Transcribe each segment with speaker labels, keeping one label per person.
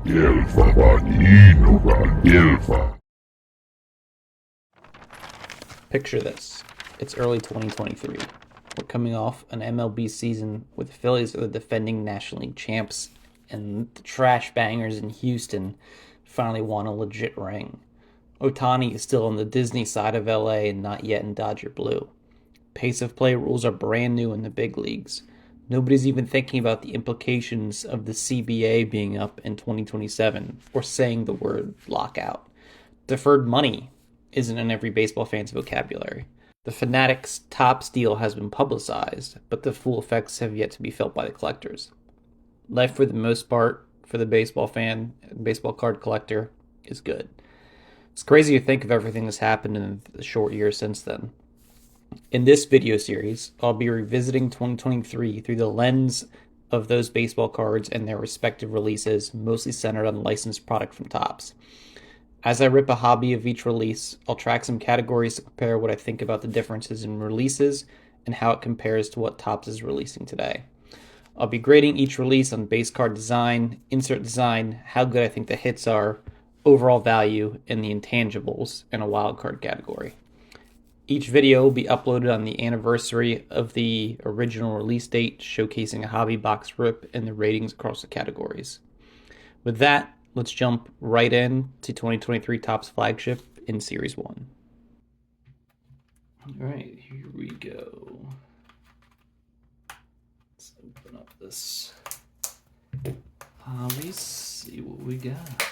Speaker 1: Randelfa Vanino Randelfa.
Speaker 2: Picture this. It's early 2023. We're coming off an MLB season with the Phillies are the defending National League champs, and the trash bangers in Houston finally won a legit ring. Ohtani is still on the Disney side of LA and not yet in Dodger Blue. Pace of play rules are brand new in the big leagues. Nobody's even thinking about the implications of the CBA being up in 2027 or saying the word lockout. Deferred money isn't in every baseball fan's vocabulary. The Fanatics' Topps deal has been publicized, but the full effects have yet to be felt by the collectors. Life, for the most part, for the baseball fan, baseball card collector, is good. It's crazy to think of everything that's happened in the short years since then. In this video series, I'll be revisiting 2023 through the lens of those baseball cards and their respective releases, mostly centered on licensed product from Topps. As I rip a hobby of each release, I'll track some categories to compare what I think about the differences in releases and how it compares to what Topps is releasing today. I'll be grading each release on base card design, insert design, how good I think the hits are, overall value, and the intangibles in a wildcard category. Each video will be uploaded on the anniversary of the original release date, showcasing a hobby box rip and the ratings across the categories. With that, let's jump right in to 2023 Topps Flagship in Series 1. All right, here we go. Let's open up this hobby, see what we got.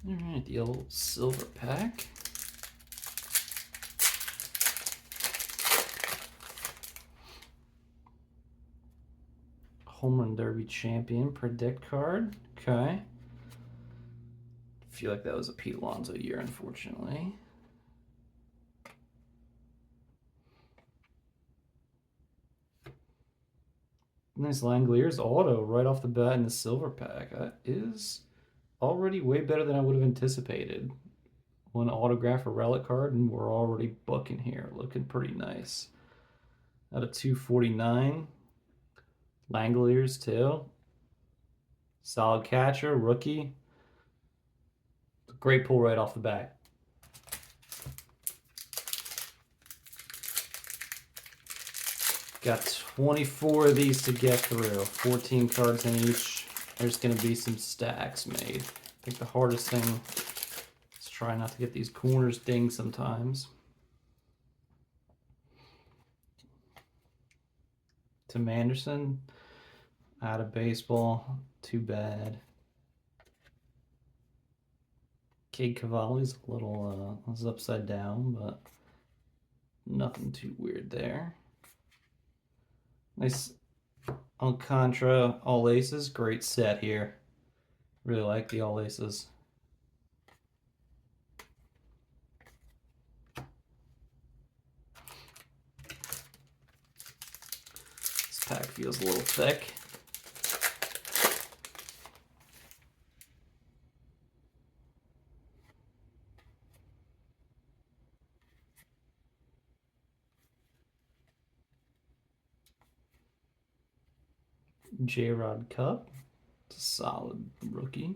Speaker 2: All right, the old silver pack. Home Run Derby champion predict card. Okay. Feel like that was a Pete Alonso year, unfortunately. Nice Langoliers auto right off the bat in the silver pack. That is already way better than I would have anticipated. One autograph or relic card, and we're already booking here. Looking pretty nice. Out of 249. Langoliers, too. Solid catcher, rookie. Great pull right off the bat. Got 24 of these to get through. 14 cards in each. There's going to be some stacks made. I think the hardest thing is try not to get these corners dinged sometimes. Tim Anderson, out of baseball. Too bad. Cade Cavalli's a little was upside down, but nothing too weird there. Nice Alcantara all aces. Great set here. Really like the all aces. This pack feels a little thick. J-Rod Cup. It's a solid rookie.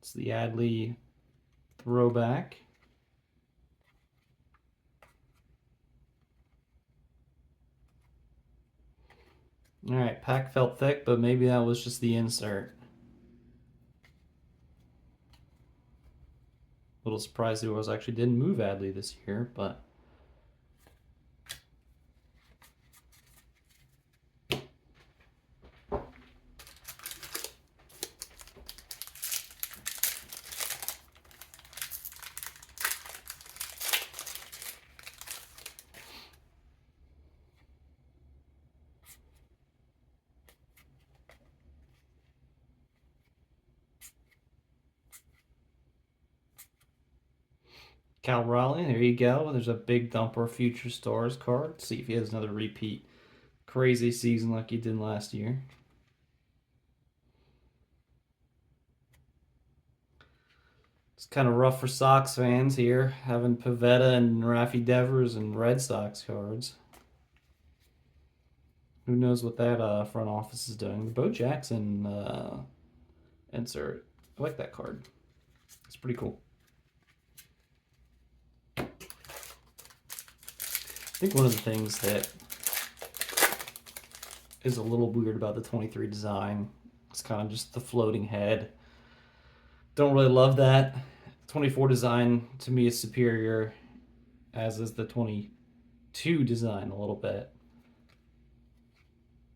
Speaker 2: It's the Adley throwback. All right, pack felt thick, but maybe that was just the insert. A little surprised it was actually didn't move Adley this year, but Cal Raleigh, there you go. There's a big Dumper Future Stars card. See if he has another repeat crazy season like he did last year. It's kind of rough for Sox fans here, having Pivetta and Rafi Devers and Red Sox cards. Who knows what that front office is doing? The Bo Jackson insert. I like that card. It's pretty cool. I think one of the things that is a little weird about the 23 design is kind of just the floating head. Don't really love that. 24 design to me is superior, as is the 22 design a little bit.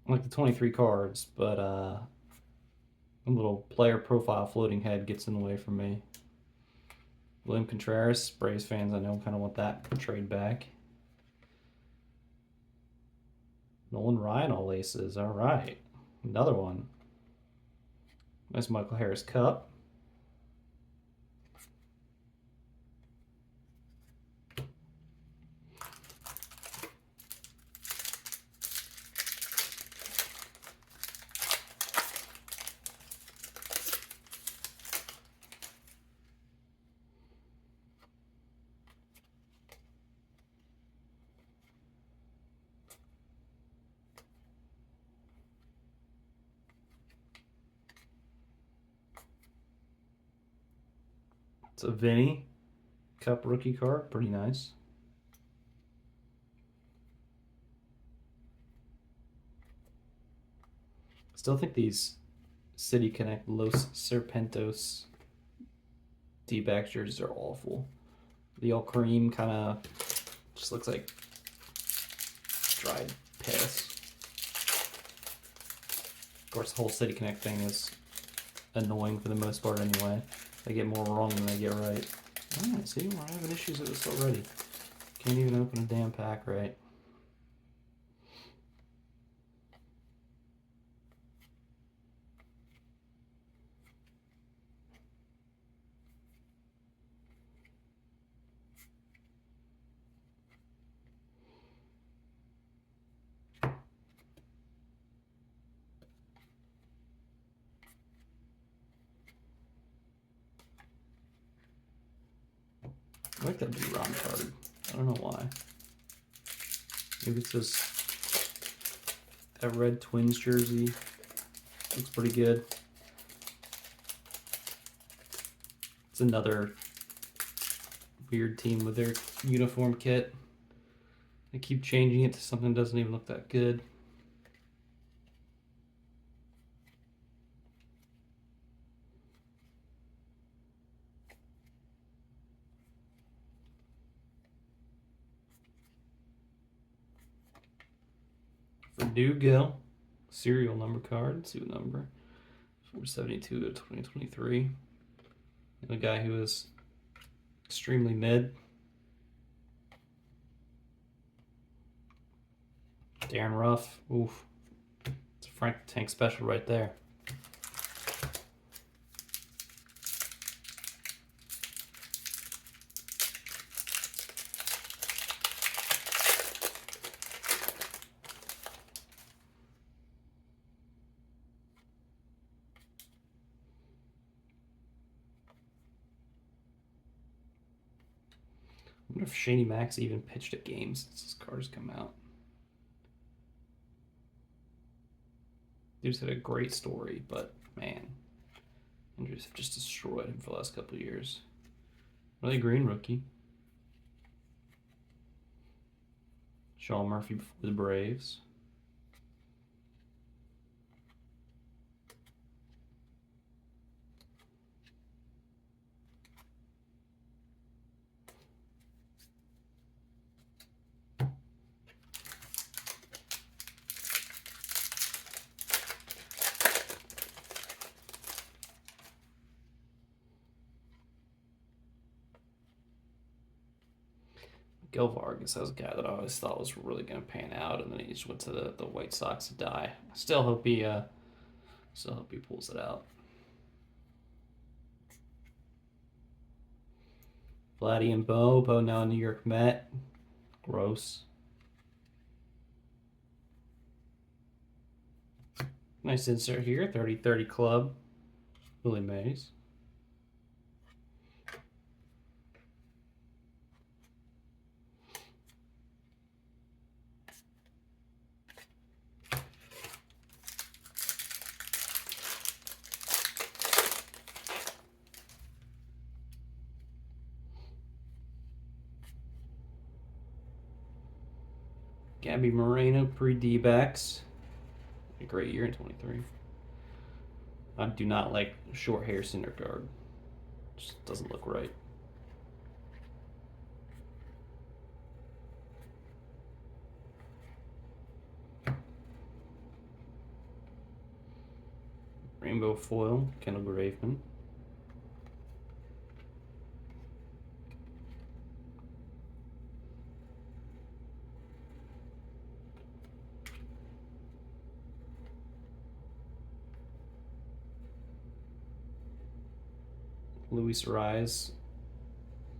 Speaker 2: I like the 23 cards, but a little player profile floating head gets in the way for me. William Contreras, Braves fans, I know kind of want that trade back. Nolan Ryan, all aces. All right. Another one. Nice Michael Harris Cup. It's a Vinny Cup rookie card. Pretty nice. Still think these City Connect Los Serpentos D-back jerseys are awful. The all cream kind of just looks like dried piss. Of course, the whole City Connect thing is annoying for the most part anyway. They get more wrong than they get right. Alright, see, we're having issues with this already. Can't even open a damn pack right. I like that B-Ron card. I don't know why. Maybe it's just that red Twins jersey. Looks pretty good. It's another weird team with their uniform kit. They keep changing it to something that doesn't even look that good. Verdugo, serial number card. Let's see what number. 472 to 2023. And a guy who is extremely mid. Darren Ruff. Oof. It's a Frank the Tank special right there. I wonder if Shaney Max even pitched at games since his cards come out. Dude's had a great story, but man, injuries have just destroyed him for the last couple of years. Really green rookie. Sean Murphy before the Braves. Gil Vargas, that was a guy that I always thought was really going to pan out, and then he just went to the White Sox to die. I still hope he pulls it out. Vladdy and Bo. Bo now in New York Met. Gross. Nice insert here. 30-30 club. Willie Mays. Gabby Moreno, pre-D-backs. A great year in 23. I do not like short hair center guard. Just doesn't look right. Rainbow foil, Kendall Graveman. Luis Rise,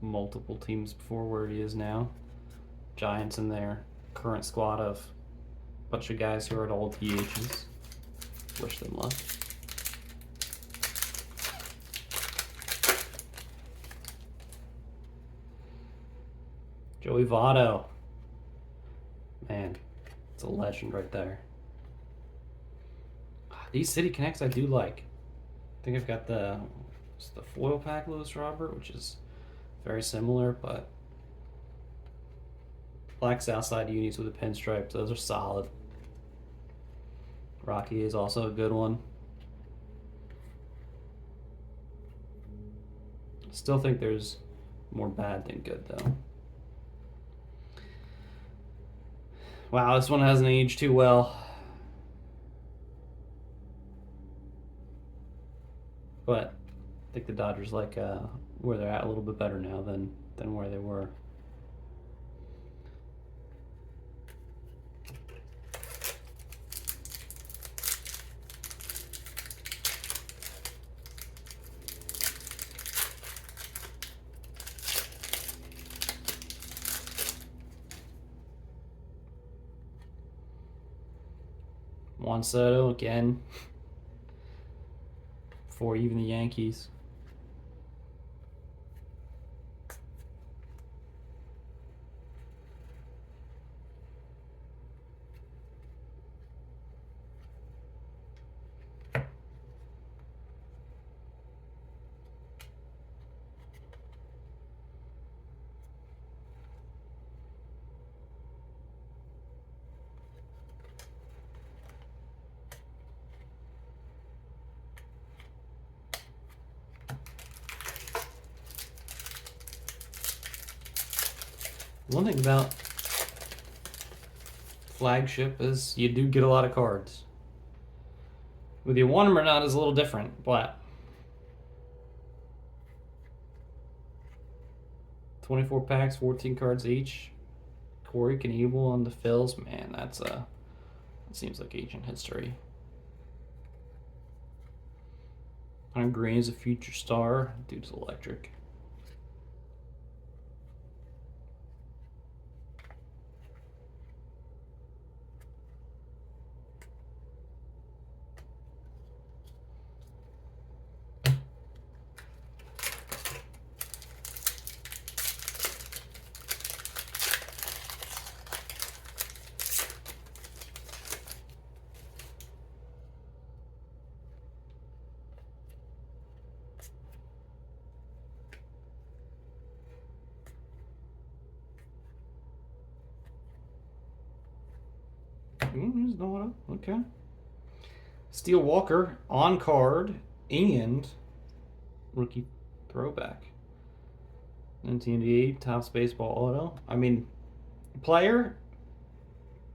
Speaker 2: multiple teams before where he is now. Giants in their current squad of a bunch of guys who are at all DHs. Wish them luck. Joey Votto. Man, it's a legend right there. These City Connects I do like. I think I've got the foil pack Lewis Robert, which is very similar, but black Southside unis with a pinstripe, those are solid. Rocky is also a good one. Still think there's more bad than good though. Wow, this one hasn't aged too well. But I think the Dodgers like where they're at a little bit better now than where they were. Juan Soto again. For even the Yankees. One thing about Flagship is you do get a lot of cards. Whether you want them or not is a little different, but 24 packs, 14 cards each. Corey Knebel on the fills, man, that seems like ancient history. Hunter Green is a future star. Dude's electric. Here's Nora. Okay. Steel Walker on card and rookie throwback. 1988 Topps Baseball Auto. I mean, player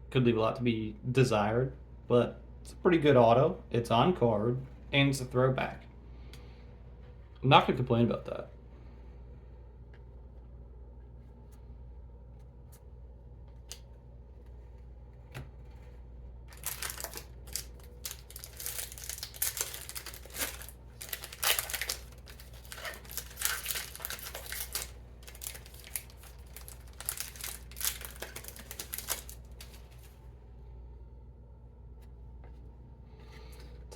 Speaker 2: could leave a lot to be desired, but it's a pretty good auto. It's on card and it's a throwback. I'm not going to complain about that.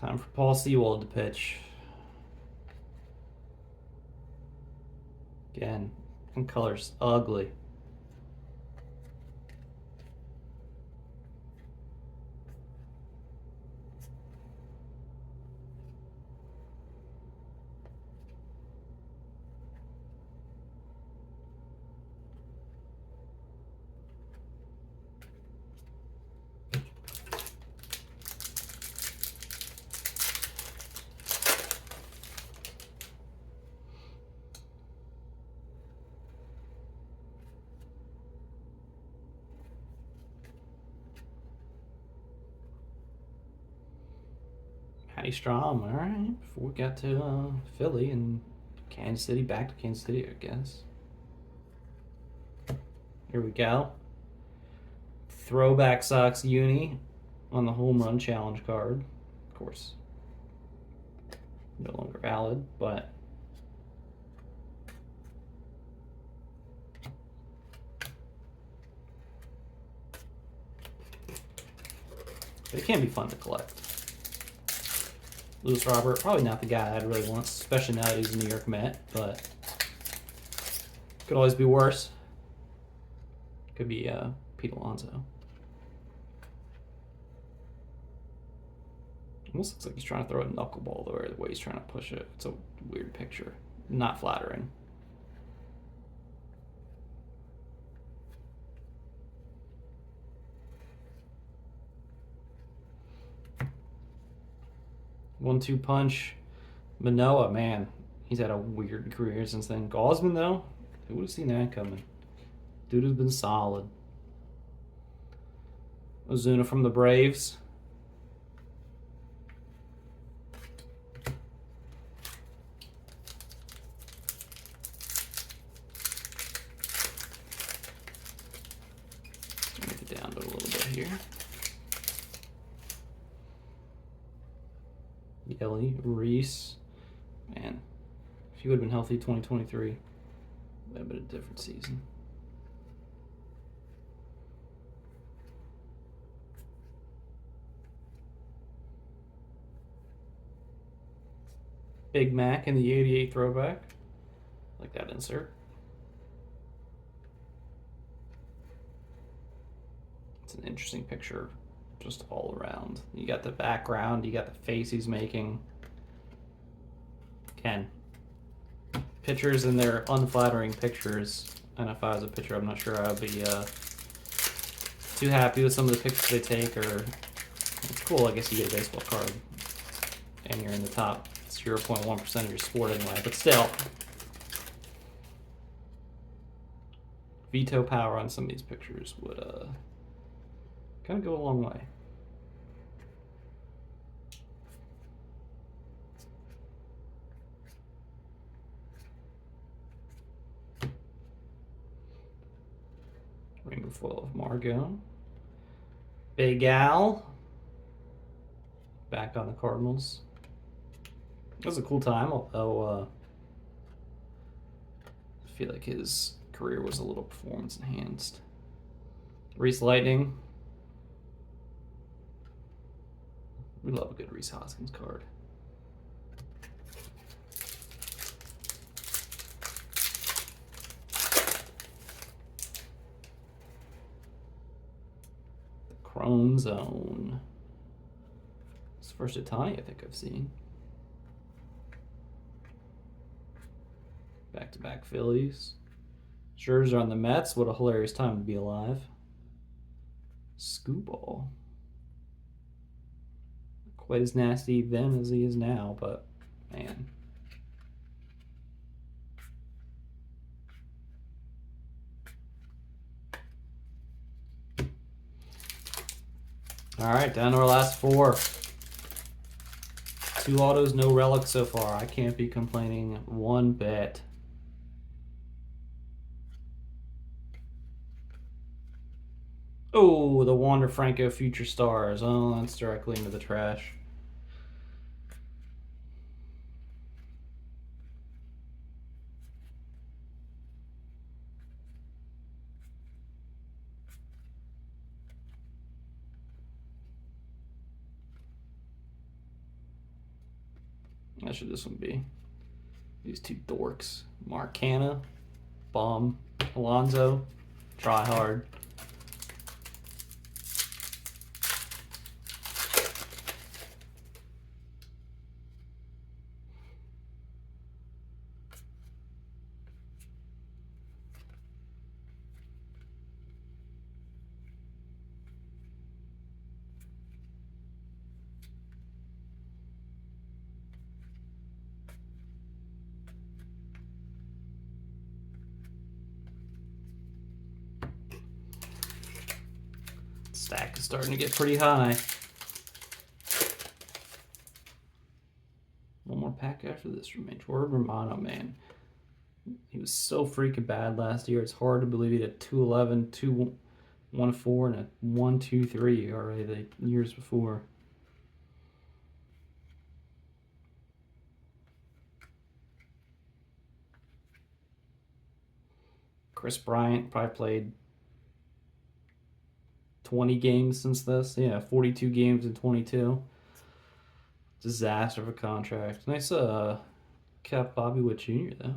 Speaker 2: Time for Paul Sewald to pitch. Again, and color's ugly. Patty Strom, all right. Before we got to Philly and Kansas City, back to Kansas City, I guess. Here we go. Throwback Sox uni on the home run challenge card. Of course, no longer valid, but it can be fun to collect. Luis Robert, probably not the guy I'd really want, especially now that he's a New York Met, but could always be worse. Could be Pete Alonso. Almost looks like he's trying to throw a knuckleball the way he's trying to push it. It's a weird picture. Not flattering. One-two punch. Manoah, man, he's had a weird career since then. Gausman, though, who would have seen that coming? Dude has been solid. Ozuna from the Braves. Make it down to a little bit here. Yelly, Reese. Man, if he would have been healthy 2023, that would have been a different season. Big Mac in the 88 throwback. Like that insert. It's an interesting picture just all around. You got the background, you got the face he's making. Ken. Pitchers and their unflattering pictures. And if I was a pitcher, I'm not sure I would be too happy with some of the pictures they take. Or it's cool, I guess you get a baseball card and you're in the top 0.1% of your sport anyway, but still. Veto power on some of these pictures would kind of go a long way. Rainbow foil of Margot. Big Al. Back on the Cardinals. It was a cool time, although I feel like his career was a little performance enhanced. Reese Lightning. We love a good Reese Hoskins card. The Chrome Zone. It's the first Ohtani I think I've seen. Back-to-back Phillies. Scherzer on the Mets. What a hilarious time to be alive. Scooball. Quite as nasty then as he is now, but man. All right, down to our last four. 2 autos, no relics so far. I can't be complaining one bit. Oh, the Wander Franco Future Stars. Oh, that's directly into the trash. How should this one be? These two dorks. Mark Canha, Bomb, Alonso, Try Hard. Stack is starting to get pretty high. One more pack after this remains. Jordan Romano, man. He was so freaking bad last year. It's hard to believe he had a 211, 214, and a 123 already the years before. Chris Bryant probably played 20 games since this. Yeah, 42 games in 22. Disaster of a contract. Nice cap Bobby Witt Jr. though.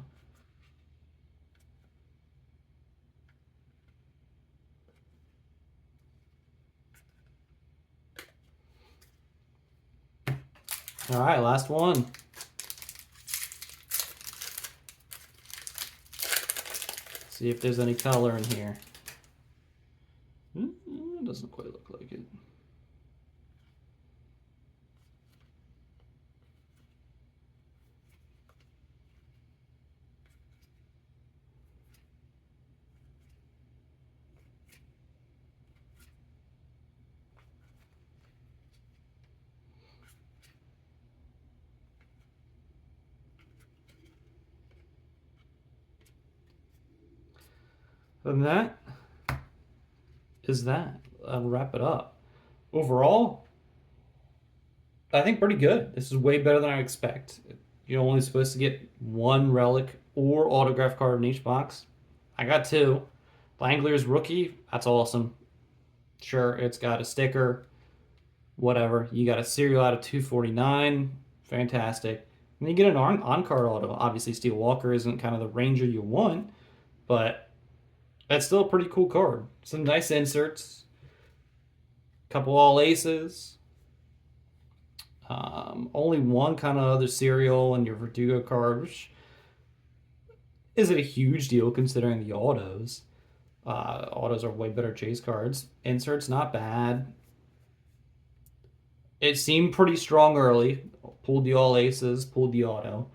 Speaker 2: All right, last one. See if there's any color in here. It doesn't quite look like it. Other than that, I'll wrap it up. Overall, I think pretty good. This is way better than I expect. You're only supposed to get one relic or autograph card in each box. I got two. Langler's rookie, that's awesome. Sure, it's got a sticker, whatever. You got a serial out of 249, fantastic. And you get an on-card auto. Obviously, Steel Walker isn't kind of the Ranger you want, but that's still a pretty cool card. Some nice inserts. Couple all aces. Only one kind of other serial in your Verdugo card, which isn't a huge deal considering the autos. Autos are way better chase cards. Inserts, not bad. It seemed pretty strong early. Pulled the all aces, pulled the auto.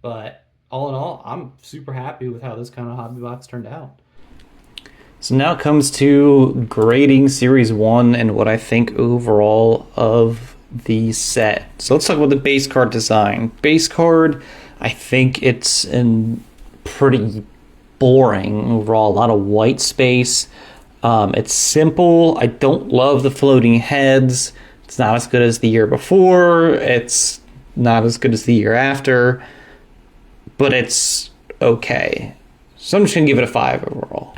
Speaker 2: But all in all, I'm super happy with how this kind of hobby box turned out. So now it comes to grading Series 1 and what I think overall of the set. So let's talk about the base card design. Base card, I think it's pretty boring overall. A lot of white space. It's simple. I don't love the floating heads. It's not as good as the year before. It's not as good as the year after. But it's okay. So I'm just going to give it a 5 overall.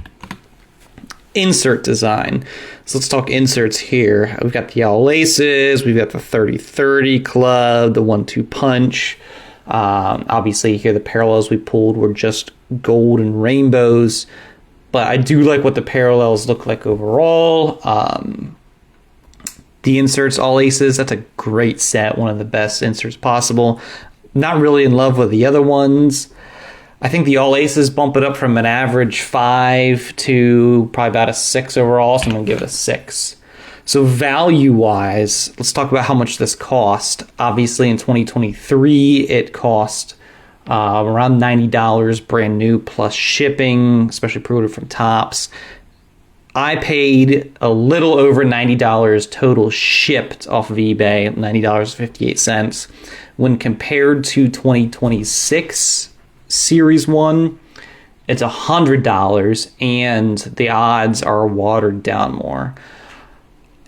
Speaker 2: Insert design. So let's talk inserts here. We've got the all aces, we've got the 30-30 club, the 1-2 punch. Obviously here the parallels we pulled were just gold and rainbows, but I do like what the parallels look like overall. The inserts all aces, that's a great set, one of the best inserts possible. Not really in love with the other ones. I think the all aces bump it up from an average 5 to probably about a 6 overall, so I'm going to give it a 6. So value-wise, let's talk about how much this cost. Obviously, in 2023, it cost around $90 brand new plus shipping, especially pre-ordered from Topps. I paid a little over $90 total shipped off of eBay, $90.58. When compared to 2026 Series 1, it's $100, and the odds are watered down more.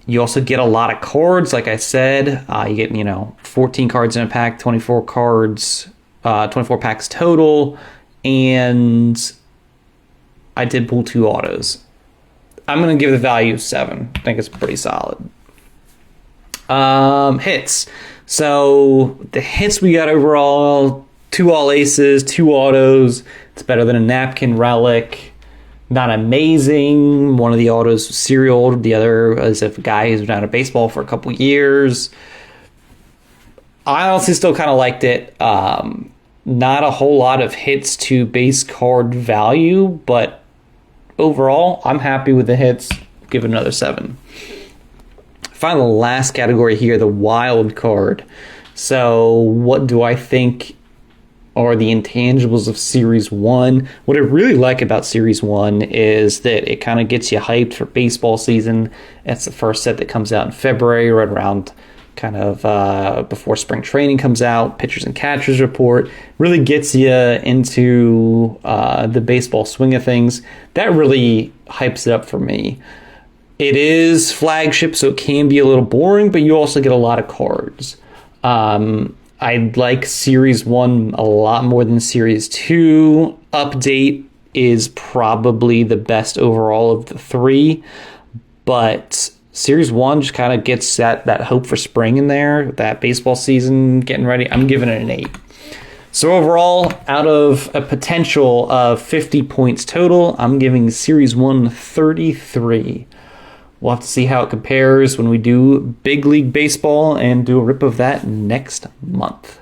Speaker 2: You also get a lot of cards, like I said. You get, 14 cards in a pack, 24 cards, 24 packs total, and I did pull 2 autos. I'm going to give the value 7. I think it's pretty solid. Hits. So the hits we got overall, 2 all aces, 2 autos. It's better than a napkin relic. Not amazing. One of the autos was serial. The other is a guy who's been out of baseball for a couple years. I honestly still kind of liked it. Not a whole lot of hits to base card value, but overall, I'm happy with the hits. Give it another 7. Finally, the last category here, the wild card. So what do I think are the intangibles of Series 1? What I really like about Series 1 is that it kind of gets you hyped for baseball season. It's the first set that comes out in February, right around kind of before spring training comes out. Pitchers and catchers report really gets you into the baseball swing of things. That really hypes it up for me. It is flagship, so it can be a little boring, but you also get a lot of cards. I like Series 1 a lot more than Series 2. Update is probably the best overall of the 3, but Series 1 just kind of gets that hope for spring in there, that baseball season getting ready. I'm giving it an 8. So overall, out of a potential of 50 points total, I'm giving Series 1 33. We'll have to see how it compares when we do Big League Baseball and do a rip of that next month.